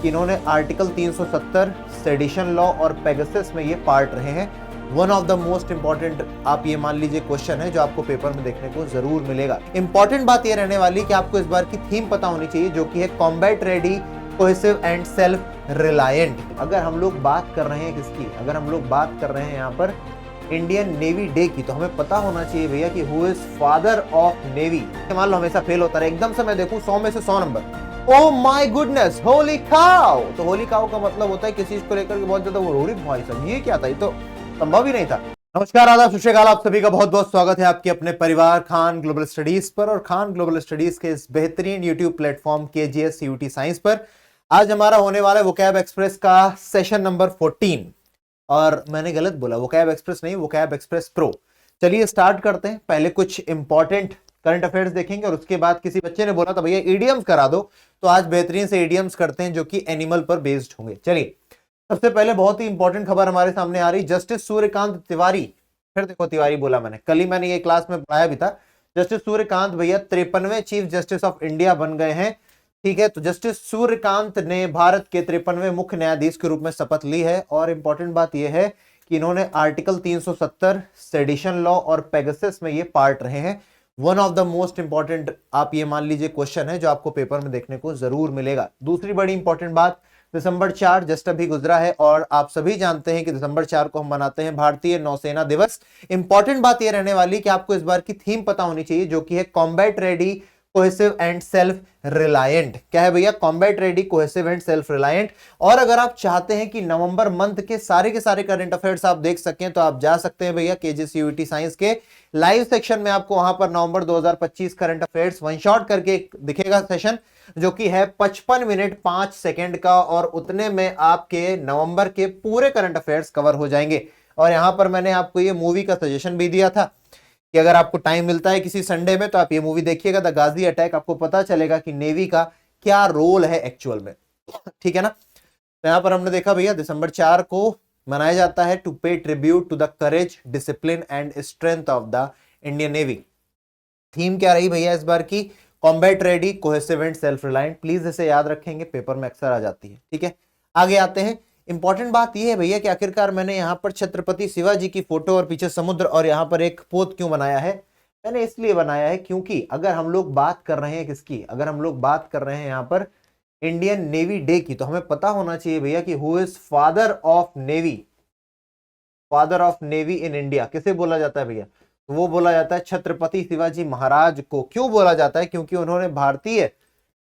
कि इन्होंने article 370 sedition law और पेगासस में ये पार्ट रहे हैं। One of the most important आप ये मान लीजिए क्वेश्चन है जो आपको पेपर में देखने को जरूर मिलेगा। इंपॉर्टेंट बात ये रहने वाली कि आपको इस बार की थीम पता होनी चाहिए जो कि है combat ready, cohesive and self reliant. अगर हम लोग बात कर रहे हैं किसकी, अगर हम लोग बात कर रहे हैं यहाँ पर इंडियन नेवी डे की, तो हमें पता होना चाहिए भैया कि who is father of navy. मान लो हमेशा फेल होता रहे, एकदम से मैं देखूं 100 में से 100 number, oh my goodness, Holi cow. तो होली काउ का मतलब होता है किसी चीज को लेकर के बहुत ज्यादा वो रोड़ी, भाई साहब ये क्या था, ये तो संभव ही नहीं था। नमस्कार, आदाब, सत श्री अकाल, आप सभी का बहुत बहुत स्वागत है आपके अपने परिवार खान ग्लोबल स्टडीज पर और खान ग्लोबल स्टडीज के इस बेहतरीन YouTube platform KGS CUT science पर। आज हमारा होने वाला है वोकैब एक्सप्रेस का सेशन नंबर 14, और मैंने गलत बोला, वोकैब एक्सप्रेस नहीं, वोकैब एक्सप्रेस प्रो। चलिए स्टार्ट करते हैं। पहले कुछ इंपॉर्टेंट करंट अफेयर्स देखेंगे और उसके बाद किसी बच्चे ने बोला था भैया ईडियम्स करा दो, तो आज बेहतरीन से ईडियम्स करते हैं जो कि एनिमल पर बेस्ड होंगे। चलिए सबसे पहले बहुत ही इंपॉर्टेंट खबर हमारे सामने आ रही, जस्टिस सूर्यकांत तिवारी, फिर देखो तिवारी बोला मैंने, कल ही मैंने ये क्लास में पढ़ाया भी था। जस्टिस सूर्यकांत भैया 53वें चीफ जस्टिस ऑफ इंडिया बन गए हैं। ठीक है, तो जस्टिस सूर्यकांत ने भारत के 53वें मुख्य न्यायाधीश के रूप में शपथ ली है। और इंपॉर्टेंट बात यह है कि इन्होंने आर्टिकल 370 सेडिशन लॉ और पेगासस में ये पार्ट रहे हैं। One of the most important आप ये मान लीजिए क्वेश्चन है जो आपको पेपर में देखने को जरूर मिलेगा। दूसरी बड़ी इंपॉर्टेंट बात, दिसंबर 4 जस्ट अभी गुजरा है और आप सभी जानते हैं कि दिसंबर 4 को हम मनाते हैं भारतीय नौसेना दिवस। इंपॉर्टेंट बात यह रहने वाली कि आपको इस बार की थीम पता होनी चाहिए जो कि है combat ready, cohesive and self reliant. क्या है भैया? Combat ready, cohesive and self reliant. और अगर आप चाहते हैं कि नवंबर मंथ के सारे करंट अफेयर्स आप देख सकें तो आप जा सकते हैं भैया KGS CUT साइंस के लाइव सेक्शन में। आपको वहां पर नवंबर 2025 करंट अफेयर्स वन शॉट करके दिखेगा सेशन, जो कि है 55 मिनट 5 सेकंड का, और उतने में आपके नवंबर के पूरे करंट अफेयर्स कवर हो जाएंगे। और यहां पर मैंने आपको ये मूवी का सजेशन भी दिया था कि अगर आपको टाइम मिलता है किसी संडे में तो आप ये मूवी देखिएगा, द गाजी अटैक। आपको पता चलेगा कि नेवी का क्या रोल है एक्चुअल में। ठीक है ना। तो यहां पर हमने देखा भैया दिसंबर 4 को मनाया जाता है to pay tribute to the courage, discipline and strength of the Indian navy. Theme क्या रही भैया इस बार की? Combat ready, cohesive and self reliant. Please इसे याद रखेंगे, पेपर में अक्सर आ जाती है। ठीक है, आगे आते हैं। इंपॉर्टेंट बात यह है भैया कि आखिरकार मैंने यहाँ पर छत्रपति शिवाजी की फोटो और पीछे समुद्र और यहाँ पर एक पोत क्यों बनाया है? मैंने इसलिए बनाया है क्योंकि अगर हम लोग बात कर रहे हैं किसकी, अगर हम लोग बात कर रहे हैं यहाँ पर इंडियन नेवी डे की, तो हमें पता होना चाहिए भैया कि who is father of navy. Father of navy in India किसे बोला जाता है भैया? तो वो बोला जाता है छत्रपति शिवाजी महाराज को। क्यों बोला जाता है? क्योंकि उन्होंने भारतीय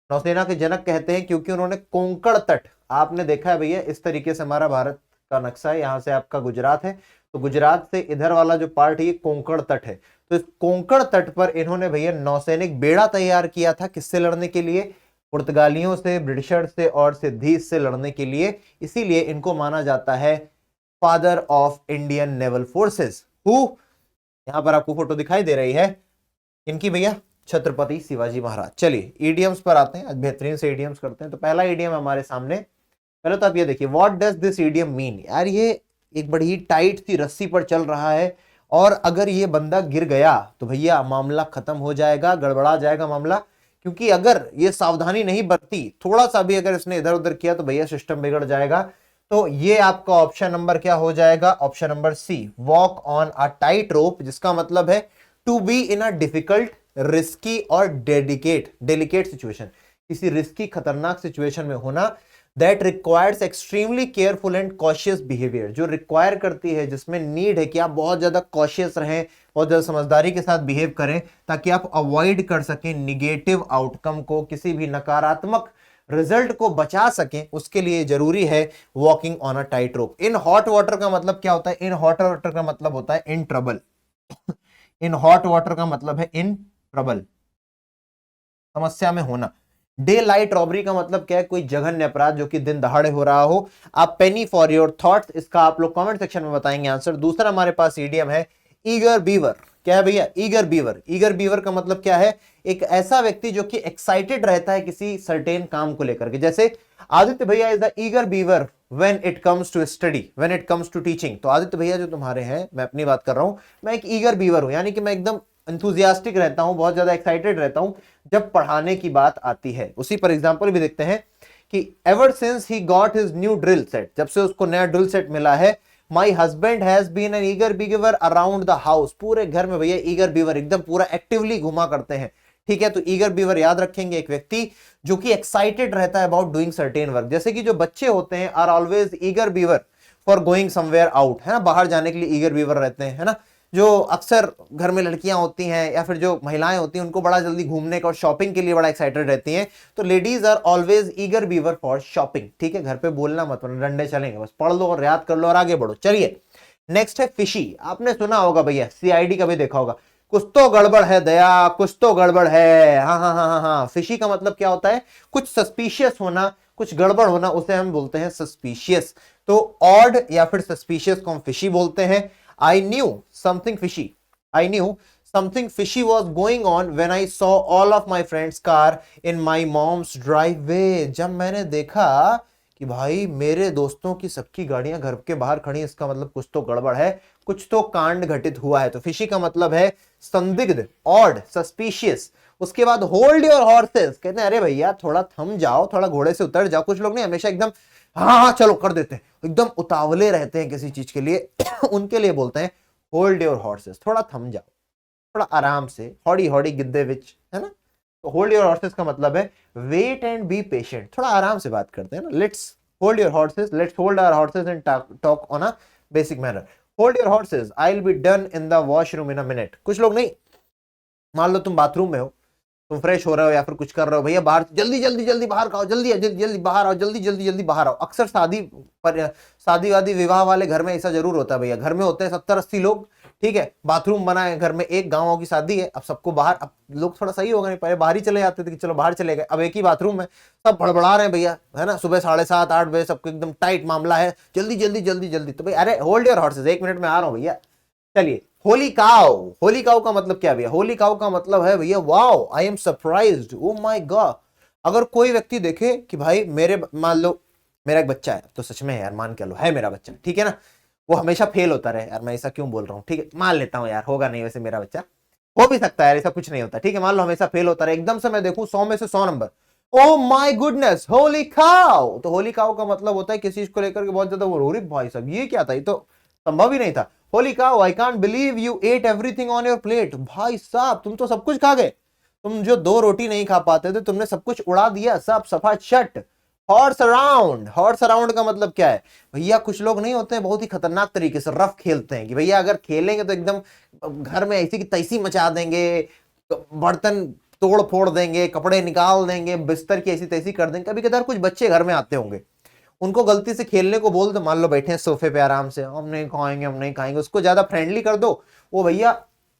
नौसेना के जनक कहते हैं, क्योंकि उन्होंने कोंकण तट, आपने देखा है भैया इस तरीके से हमारा भारत का नक्शा है, यहां से आपका गुजरात है, तो गुजरात से इधर वाला जो पार्ट है ये कोंकण तट है। तो इस कोंकण तट पर इन्होंने भैया नौसैनिक बेड़ा तैयार किया था, किससे लड़ने के लिए? पुर्तगालियों से, ब्रिटिशर से और सिद्धीस से लड़ने के लिए। इसीलिए इनको माना जाता है father of Indian naval forces. यहां पर आपको फोटो दिखाई दे रही है इनकी भैया, छत्रपति शिवाजी महाराज। चलिए ईडियम्स पर आते हैं, आज बेहतरीन से ईडियम्स करते हैं। तो पहला ईडियम हमारे सामने, पहले तो आप ये देखिए, what does this idiom mean. यार ये एक बड़ी टाइट सी रस्सी पर चल रहा है और अगर ये बंदा गिर गया तो भैया मामला खत्म हो जाएगा, गड़बड़ा जाएगा मामला। क्योंकि अगर ये सावधानी नहीं बरती, थोड़ा सा भी अगर इसने इधर उधर किया तो भैया सिस्टम बिगड़ जाएगा। तो ये आपका ऑप्शन नंबर क्या हो जाएगा? Option number C, walk on a tight rope, जिसका मतलब है to be in a difficult, risky और डेलिकेट सिचुएशन, किसी रिस्की खतरनाक सिचुएशन में होना। That requires extremely careful and cautious behaviour, जो रिक्वायर करती है, जिसमें नीड है कि आप बहुत ज्यादा कॉशियस रहें, बहुत ज्यादा समझदारी के साथ बिहेव करें, ताकि आप अवॉइड कर सकें निगेटिव आउटकम को, किसी भी नकारात्मक रिजल्ट को बचा सकें। उसके लिए जरूरी है walking on a tight rope. In hot water का मतलब क्या होता है? इन हॉट वाटर का मतलब होता है in trouble. In hot water का मतलब है इन ट्रबल, समस्या में होना। डे लाइट रॉबरी का मतलब क्या है? कोई जघन्य अपराध जो कि दिन दहाड़े हो रहा हो। आप पेनी फॉर योर थॉट्स, इसका आप लोग कमेंट सेक्शन में बताएंगे आंसर। दूसरा हमारे पास ईडियम है ईगर बीवर। क्या है भैया? Eager beaver. ईगर बीवर का मतलब क्या है? एक ऐसा व्यक्ति जो कि एक्साइटेड रहता है किसी सर्टेन काम को लेकर के। जैसे आदित्य भैया is the eager beaver when it comes to study, when it comes to teaching. तो आदित्य भैया जो तुम्हारे हैं, मैं अपनी बात कर रहा हूं, मैं एक ईगर बीवर हूं, यानी कि मैं एकदम एंथुजियास्टिक रहता हूं, बहुत ज्यादा एक्साइटेड रहता हूं जब पढ़ाने की बात आती है। उसी पर एग्जांपल भी देखते हैं कि ever since he got his new drill set, जब से उसको नया ड्रिल सेट मिला है, my husband has been an eager beaver around the house, पूरे घर में भैया ईगर बीवर एकदम पूरा एक्टिवली घुमा करते हैं। ठीक है, तो ईगर बीवर याद रखेंगे एक व्यक्ति जो कि एक्साइटेड रहता है अबाउट डूइंग सर्टेन वर्क, जैसे कि जो बच्चे होते हैं are always eager beaver for going somewhere out, है ना, बाहर जाने के लिए ईगर बीवर रहते हैं, है ना। जो अक्सर घर में लड़कियां होती हैं या फिर जो महिलाएं होती हैं उनको बड़ा जल्दी घूमने का और शॉपिंग के लिए बड़ा एक्साइटेड रहती हैं, तो ladies are always eager beaver for shopping. ठीक है, घर पे बोलना मत वरना डंडे चलेंगे, बस पढ़ लो और याद कर लो और आगे बढ़ो। चलिए नेक्स्ट है फिशी। आपने सुना होगा भैया, सीआईडी कभी देखा होगा, कुछ तो गड़बड़ है दया, कुछ तो गड़बड़ है। हाँ हाँ हाँ हाँ हाँ, फिशी का मतलब क्या होता है, कुछ सस्पिशियस होना, कुछ गड़बड़ होना, उसे हम बोलते हैं सस्पिशियस। तो ऑड या फिर सस्पिशियस को हम फिशी बोलते हैं। I knew something fishy. I knew something fishy was going on when I saw all of my friends' car in my mom's driveway. जब मैंने देखा कि भाई मेरे दोस्तों की सबकी गाड़ियां घर के बाहर खड़ी, इसका मतलब कुछ तो गड़बड़ है, कुछ तो कांड घटित हुआ है। तो फिशी का मतलब है संदिग्ध, ऑड, सस्पिशियस। उसके बाद होल्ड योर हॉर्सेस, कहते हैं अरे भैया थोड़ा थम जाओ, थोड़ा घोड़े से उतर जाओ। कुछ लोग नहीं हमेशा एकदम हाँ हाँ चलो कर देते हैं, एकदम उतावले रहते हैं किसी चीज के लिए उनके लिए बोलते हैं होल्ड योर हॉर्सेस, थोड़ा थम जाओ, थोड़ा आराम से, हौड़ी हौड़ी गिद्दे विच, है ना। तो होल्ड योर हॉर्सेस का मतलब है वेट एंड बी पेशेंट, थोड़ा आराम से बात करते हैं ना। Let's hold your horses, let's hold our horses and talk on a basic manner. Hold your horses, I will be done in the washroom in a minute. कुछ लोग नहीं, मान लो तुम बाथरूम में हो, तुम फ्रेश हो रहे हो या फिर कुछ कर रहे हो, भैया बाहर जल्दी जल्दी जल्दी बाहर आओ, जल्दी जल्दी जल्दी बाहर आओ, जल्दी जल्दी जल्दी बाहर आओ। अक्सर शादी वादी विवाह वाले घर में ऐसा जरूर होता है भैया, घर में होते हैं 70-80 लोग, ठीक है, बाथरूम बना है घर में, एक गांव की शादी है, अब सबको बाहर, अब लोग थोड़ा सही होगा नहीं, पहले बाहर ही चले जाते थे कि चलो बाहर चले गए, अब एक ही बाथरूम में सब बड़बड़ा रहे हैं भैया, है ना, सुबह 7:30-8 बजे सबको एकदम टाइट मामला है, जल्दी जल्दी जल्दी जल्दी। तो भाई अरे होल्ड योर हॉर्सेस, 1 मिनट में आ रहा हूं भैया। चलिए होली काउ, होली काउ का मतलब क्या भैया, होली काउ का मतलब है भैया wow, I am surprised, oh my God. अगर कोई व्यक्ति देखे कि भाई मेरे, मान लो मेरा एक बच्चा है, तो सच में यार मान के लो है मेरा बच्चा, ठीक है ना, वो हमेशा फेल होता रहे, यार मैं ऐसा क्यों बोल रहा हूँ, ठीक है मान लेता हूँ यार, होगा नहीं वैसे मेरा बच्चा, हो भी सकता है यार, ऐसा कुछ नहीं होता, ठीक है, मान लो हमेशा फेल होता रहे, एकदम से मैं देखूं 100 में से 100 number, oh my goodness Holi cow. तो होली काउ का मतलब होता है किसी चीज को लेकर के बहुत ज्यादा वो, भाई साहब ये क्या था, ये तो संभव ही नहीं था। Holi cow, I can't believe you at everything on your plate. भाई साहब तुम तो सब कुछ खा गए, तुम जो 2 रोटी नहीं खा पाते थे तुमने सब कुछ उड़ा दिया, सब सफा shut. Horse around, horse around का मतलब क्या है भैया, कुछ लोग नहीं होते हैं बहुत ही खतरनाक तरीके से रफ खेलते हैं कि भैया अगर खेलेंगे तो एकदम घर में ऐसी की तैसी मचा देंगे, बर्तन तोड़ फोड़ देंगे, कपड़े निकाल देंगे, बिस्तर की ऐसी तैसी कर देंगे। कभी कभार कुछ बच्चे घर में आते होंगे, उनको गलती से खेलने को बोल दो, मान लो बैठे हैं सोफे पे आराम से, हम नहीं खाएंगे हम नहीं खाएंगे, उसको ज्यादा फ्रेंडली कर दो, वो भैया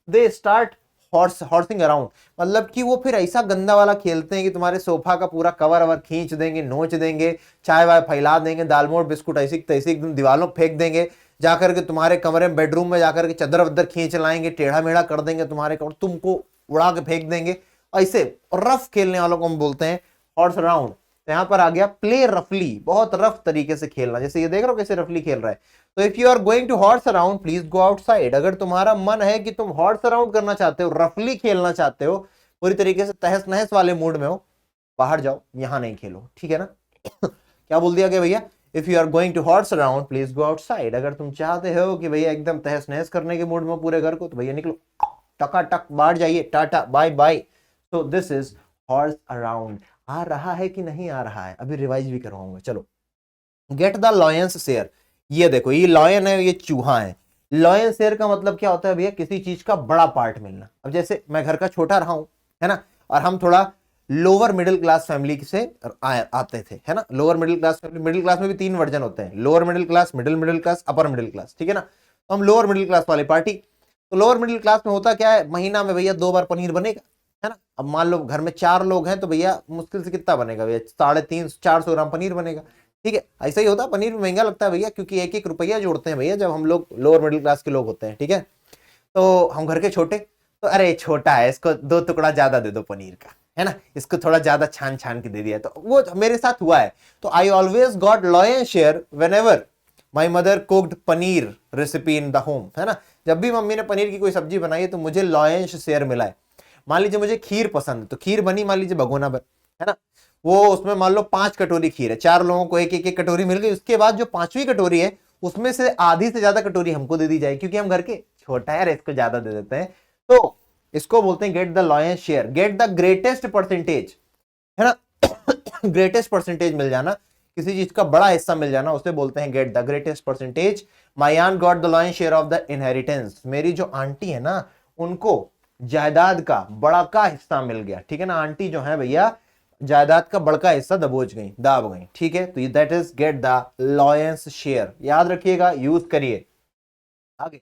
दे स्टार्ट हॉर्सिंग अराउंड, मतलब कि वो फिर ऐसा गंदा वाला खेलते हैं कि तुम्हारे सोफा का पूरा कवर अवर खींच देंगे, नोच देंगे, चाय वाय फैला देंगे, दाल मोट बिस्कुट ऐसी तैसी एकदम दीवालों फेंक देंगे, जाकर के तुम्हारे कमरे में बेडरूम में जाकर के चदर वदर खींच लाएंगे, टेढ़ा मेढ़ा कर देंगे तुम्हारे को, तुमको उड़ा के फेंक देंगे। ऐसे रफ खेलने वालों को हम बोलते हैं हॉर्स अराउंड। तो यहां पर आ गया प्ले रफली, बहुत रफ तरीके से खेलना, जैसे ये देख रहे हो कैसे रफली खेल रहा है। तो if you are going to horse around please go outside, अगर तुम्हारा मन है कि तुम हॉर्स अराउंड करना चाहते हो, रफली खेलना चाहते हो, पूरी तरीके से तहस नहस वाले मूड में हो, बाहर जाओ, यहां नहीं खेलो, ठीक है ना। क्या बोल दिया गया भैया, if you are going to horse around please go outside, अगर तुम चाहते हो कि भैया एकदम तहस नहस करने के मूड में पूरे घर को, तो भैया निकलो, टका बाहर जाइए, टाटा बाय बाय। तो दिस इज हॉर्स अराउंड। आ रहा है कि नहीं आ रहा है, अभी रिवाइज भी करवाऊंगा। चलो, गेट द लॉयंस शेयर, ये देखो ये लॉयन है, ये चूहा है। लॉयन शेयर का मतलब क्या होता है भैया, किसी चीज का बड़ा पार्ट मिलना। अब जैसे मैं घर का छोटा रहा हूं, है ना, और हम थोड़ा लोअर मिडिल क्लास फैमिली से आते थे, है ना, lower middle class family, middle class में भी 3 वर्जन होते हैं, lower middle class, middle class, upper middle class, ठीक है ना। तो हम लोअर मिडिल क्लास वाली पार्टी। तो लोअर मिडिल क्लास में होता क्या है, महीना में भैया 2 बार पनीर बनेगा, है ना। अब मान लो घर में 4 लोग हैं, तो भैया मुश्किल से कितना बनेगा भैया, 350-400 ग्राम पनीर बनेगा, ठीक है। ऐसा ही होता है, पनीर महंगा लगता है भैया, क्योंकि 1-1 रुपया जोड़ते हैं भैया जब हम लोग लोअर मिडिल क्लास के लोग होते हैं, ठीक है। तो हम घर के छोटे, तो अरे छोटा है, इसको 2 टुकड़ा ज्यादा दे दो पनीर का, है ना, इसको थोड़ा ज्यादा छान छान के दे दिया, तो वो मेरे साथ हुआ है। तो I always got lion share when ever my mother cooked paneer recipe in the home, है ना। जब भी मम्मी ने पनीर की कोई सब्जी बनाई है तो मुझे लॉयन शेयर मिला है। मान लीजिए मुझे खीर पसंद है, तो खीर बनी मान लीजिए भगोना भर, है ना, वो उसमें मान लो 5 कटोरी खीर है, 4 लोगों को एक एक एक कटोरी मिल गई, उसके बाद जो 5वीं कटोरी है उसमें से आधी से ज्यादा कटोरी हमको दे दी जाए, क्योंकि हम घर के छोटा है, इसको ज्यादा दे देते हैं। तो इसको बोलते हैं get the lion's share, gate the greatest percentage, है ना। ग्रेटेस्ट परसेंटेज मिल जाना, किसी चीज का बड़ा हिस्सा मिल जाना, उसे बोलते हैं get the greatest percentage. My aunt got the lion's share of the inheritance, मेरी जो आंटी है ना उनको जायदाद का बड़ा का हिस्सा मिल गया, ठीक है ना। आंटी जो है भैया जायदाद का बड़का हिस्सा दबोच गई, दाब गई, ठीक है। तो that is get the lion's share, याद रखिएगा, यूज करिए। आगे,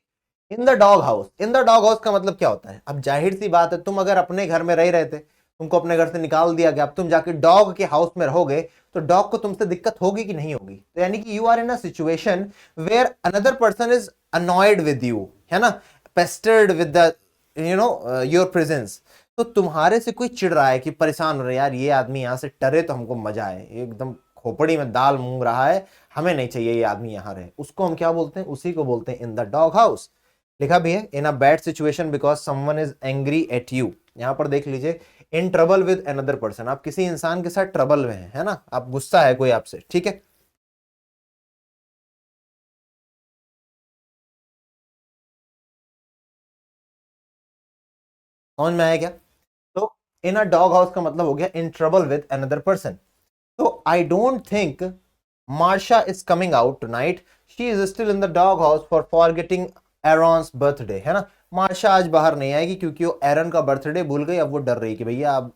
इन the dog house, in the dog house का मतलब क्या होता है? अब जाहिर सी बात है, तुम अगर अपने घर में रह रहे थे, तुमको अपने घर से निकाल दिया गया, अब तुम जाके डॉग के हाउस में रहोगे, तो डॉग को तुमसे दिक्कत होगी कि नहीं होगी? तो यानी कि you are in a situation where another person is annoyed with you, है ना, pestered with the your presence. तो तुम्हारे से कोई चिढ़ रहा है कि परेशान हो रहे, यार ये आदमी यहाँ से टरे तो हमको मजा आए, एकदम खोपड़ी में दाल मूंग रहा है, हमें नहीं चाहिए ये आदमी यहाँ रहे, उसको हम क्या बोलते हैं? उसी को बोलते हैं इन द डॉग हाउस। लिखा भी है in a bad situation because someone is angry at you. यहां पर देख लीजिए, in trouble with another person, आप किसी इंसान के साथ ट्रबल में है ना, आप गुस्सा है कोई आपसे, ठीक है। समझ में आया क्या? तो इन अ डॉग हाउस का मतलब हो गया in trouble with another person. तो I don't think Marsha is coming out tonight, she is still in the dog house for forgetting Aaron's birthday, है ना। मार्शा आज बाहर नहीं आएगी क्योंकि वो एरन का बर्थडे भूल गई, अब वो डर रही कि भैया अब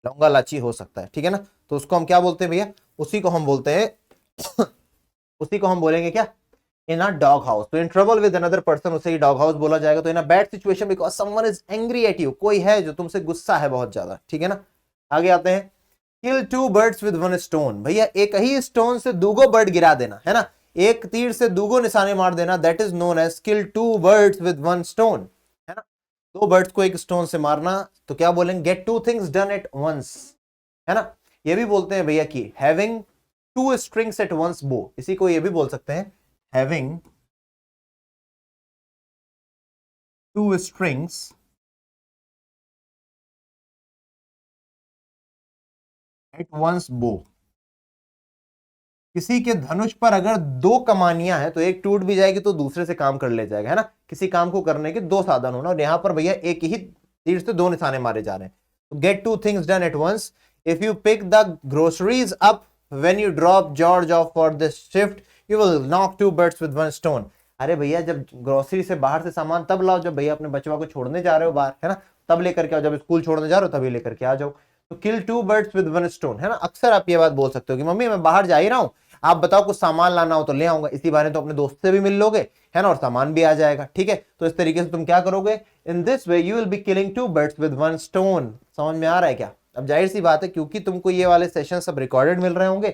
लौंगा लाची हो सकता है, ठीक है ना। तो उसको हम क्या बोलते हैं भैया? उसी को हम बोलते हैं उसी को हम बोलेंगे क्या? In a dog house. तो in trouble with another person, उसे ही डॉग हाउस बोला जाएगा। तो in a bad situation because someone is angry at you, कोई है जो तुमसे गुस्सा है बहुत ज्यादा, ठीक है ना। आगे आते हैं, kill two birds with one stone, भैया एक ही स्टोन से दूगो बर्ड गिरा देना, है ना, एक तीर से दूगो निशाने मार देना, that is known as kill two birds with one stone, है ना। दो बर्ड्स को एक स्टोन से मारना, तो क्या बोलेंगे? Get two things done at once, है ना। ये भी बोलते हैं भैया कि having two strings at once bow, इसी को ये भी बोल सकते हैं having two strings at once bow. किसी के धनुष पर अगर दो कमानियां हैं तो एक टूट भी जाएगी तो दूसरे से काम कर ले जाएगा, है ना। किसी काम को करने के दो साधन होना, और यहां पर भैया एक ही तीर से दो निशाने मारे जा रहे हैं। तो get two things done at once, if you pick the groceries up when you drop George off for this shift you will knock two birds with one stone. अरे भैया जब ग्रोसरी से बाहर से सामान तब लाओ जब भैया अपने बचवा को छोड़ने जा रहे हो बाहर, है ना, तब लेकर के आओ, जब स्कूल छोड़ने जा रहे हो तभी लेकर के आ जाओ। तो kill two birds with one stone, है ना। अक्सर आप ये बात बोल सकते हो कि मम्मी मैं बाहर जा ही रहा हूं, आप बताओ कुछ सामान लाना हो तो ले आऊंगा, इसी बारे तो अपने दोस्त से भी मिल लोगे, है ना, और सामान भी आ जाएगा, ठीक है। तो इस तरीके से तुम क्या करोगे? In this way you will be killing two birds with one stone. समझ में आ रहा है क्या? अब जाहिर सी बात है, क्योंकि तुमको ये वाले सेशन सब रिकॉर्डेड मिल रहे होंगे,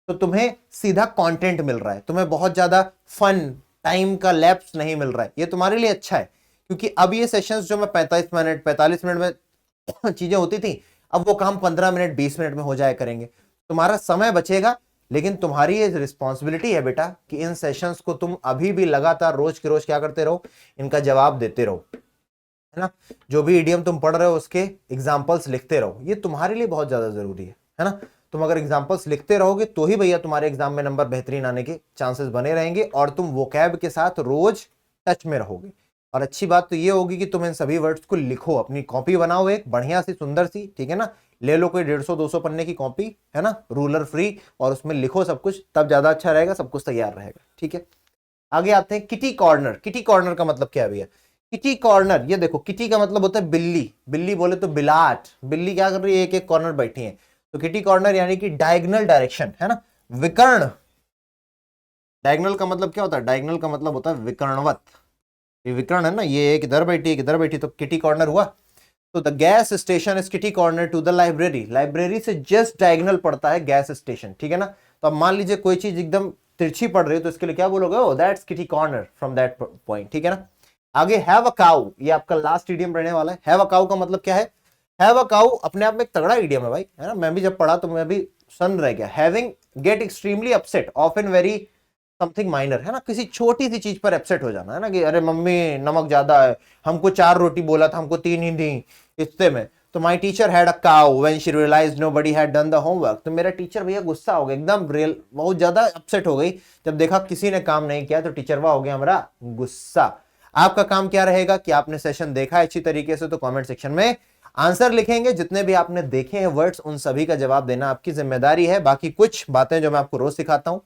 तो तुम्हें सीधा कंटेंट मिल रहा है, तुम्हें बहुत ज्यादा फन टाइम का लैप्स नहीं मिल रहा है। ये तुम्हारे लिए अच्छा है, क्योंकि अब ये सेशंस जो मैं 45 मिनट में चीजें होती थी, अब वो काम 15 मिनट 20 मिनट में हो जाया करेंगे, तुम्हारा समय बचेगा। लेकिन तुम्हारी ये रिस्पॉन्सिबिलिटी है बेटा कि इन सेशंस को तुम अभी भी लगातार रोज के रोज क्या करते रहो, इनका जवाब देते रहो, है ना। जो भी इडियम तुम पढ़ रहे हो उसके एग्जाम्पल्स लिखते रहो, ये तुम्हारे लिए बहुत ज्यादा जरूरी है ना। तुम अगर एग्जाम्पल्स लिखते रहोगे तो ही भैया तुम्हारे एग्जाम में नंबर बेहतरीन आने के चांसेस बने रहेंगे, और तुम वोकैब के साथ रोज टच में रहोगे। और अच्छी बात तो ये होगी कि तुम इन सभी वर्ड्स को लिखो, अपनी कॉपी बनाओ एक बढ़िया सी सुंदर सी, ठीक है ना। ले लो कोई 150-200 पन्ने की कॉपी, है ना, रूलर फ्री, और उसमें लिखो सब कुछ, तब ज्यादा अच्छा रहेगा, सब कुछ तैयार रहेगा, ठीक है। आगे आते हैं किटी कॉर्नर। किटी कॉर्नर का मतलब क्या है भैया? किटी कॉर्नर, ये देखो किटी का मतलब होता है बिल्ली, बिल्ली बोले तो बिलाट, बिल्ली क्या कर रही है? एक एक कॉर्नर बैठी है। तो किटी कॉर्नर यानी कि डायगनल डायरेक्शन, है ना, विकर्ण। डायगनल का मतलब क्या होता है? डायगनल का मतलब होता है विकर्णवत, ये विकर्ण है ना, ये एक इधर बैठी एक इधर बैठी, तो किटी कॉर्नर हुआ। तो the gas station is kitty corner to the library, library से जस्ट डायगोनल पड़ता है गैस स्टेशन, ठीक है ना। तो अब मान लीजिए कोई चीज एकदम तिरछी पड़ रही है, तो इसके लिए क्या बोलोगे? ओ that's kitty corner from that point, ठीक है ना। आगे हैव अ काउ, ये आपका लास्ट इडियम रहने वाला है। हैव अ काउ का मतलब क्या है? हैव अ काउ अपने आप में एक तगड़ा इडियम है भाई, है ना। मैं भी जब पढ़ा तो मैं भी सन रह गया। Having get extremely upset often very something minor, है ना, किसी छोटी सी चीज पर अपसेट हो जाना, है ना, कि अरे मम्मी नमक ज्यादा है, हमको 4 रोटी बोला था हमको 3 ही दी, इतने में तो my teacher had a cow when she realised nobody had done the homework. तो मेरा टीचर भैया गुस्सा हो गया, एकदम रियल बहुत ज्यादा अपसेट हो गई जब देखा किसी ने काम नहीं किया। तो टीचरवा हो गया हमारा गुस्सा। आपका काम क्या रहेगा कि आपने सेशन देखा है अच्छी तरीके से, तो कमेंट सेक्शन में आंसर लिखेंगे, जितने भी आपने देखे हैं वर्ड्स उन सभी का जवाब देना आपकी जिम्मेदारी है। बाकी कुछ बातें जो मैं आपको रोज सिखाता हूं,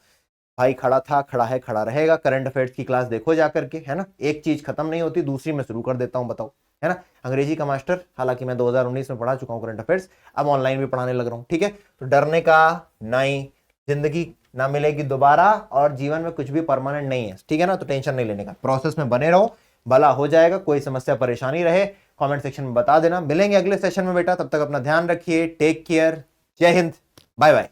भाई खड़ा था, खड़ा है, खड़ा रहेगा, करंट अफेयर्स की क्लास देखो जाकर के, है ना। एक चीज खत्म नहीं होती, दूसरी में शुरू कर देता हूं, बताओ, है ना। अंग्रेजी का मास्टर, हालांकि मैं 2019 में पढ़ा चुका हूं करंट अफेयर्स, अब ऑनलाइन भी पढ़ाने लग रहा हूं, ठीक है। तो डरने का नहीं, जिंदगी ना मिलेगी दोबारा और जीवन में कुछ भी परमानेंट नहीं है, ठीक है ना। तो टेंशन नहीं लेने का, प्रोसेस में बने रहो, भला हो जाएगा। कोई समस्या परेशानी रहे कमेंट सेक्शन में बता देना। मिलेंगे अगले सेशन में बेटा, तब तक अपना ध्यान रखिए, टेक केयर, जय हिंद, बाय बाय।